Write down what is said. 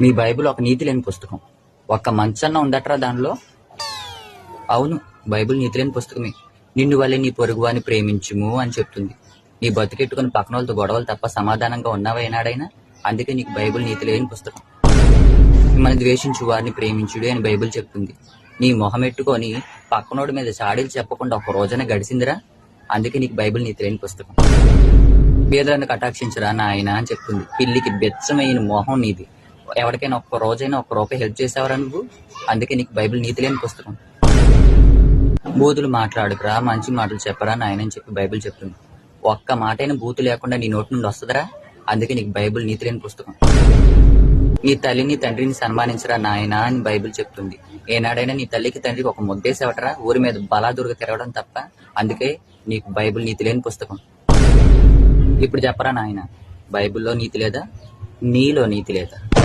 మీ Bible ఒక నీతి లేని పుస్తకం. ఒక్క మంచన్న ఉందట్రా దానిలో? అవును, బైబిల్ నీతి లేని పుస్తకమే. నిన్ను వల్లే నీ పొరుగువాని ప్రేమించుము అని చెప్తుంది. నీ బతికెట్టుకుని పక్కన వాళ్ళతో గొడవలు తప్ప సమాధానంగా ఉన్నావా ఏనాడైనా? అందుకే నీకు బైబిల్ నీతి లేని పుస్తకం. మిమ్మల్ని ద్వేషించు వారిని ప్రేమించుడే అని బైబిల్ చెప్తుంది. నీ మొహం ఎట్టుకొని పక్కనోడి మీద చాడీలు చెప్పకుండా ఒక రోజైనా గడిచిందిరా? అందుకే నీకు బైబిల్ నీతి లేని పుస్తకం. పేదలను కటాక్షించరా నాయన అని చెప్తుంది. పిల్లికి బెచ్చమైన మొహం నీది. ఎవరికైనా ఒక్క రోజైనా ఒక్క రూపాయి హెల్ప్ చేసావరా నువ్వు? అందుకే నీకు బైబిల్ నీతి లేని పుస్తకం. బూతులు మాట్లాడుకురా, మంచి మాటలు చెప్పరా నాయన అని చెప్పి బైబిల్ చెప్తుంది. ఒక్క మాటైనా బూతు లేకుండా నీ నోటి నుండి వస్తుందరా? అందుకే నీకు బైబిల్ నీతి లేని పుస్తకం. నీ తల్లిని తండ్రిని సన్మానించరా నాయన అని బైబిల్ చెప్తుంది. ఏనాడైనా నీ తల్లికి తండ్రికి ఒక ముద్దేసేవటరా? ఊరి మీద బలాదురుగా తిరగడం తప్ప. అందుకే నీకు బైబిల్ నీతి లేని పుస్తకం. ఇప్పుడు చెప్పరా నాయన, బైబిల్లో నీతి లేదా? నీలో నీతి లేదా?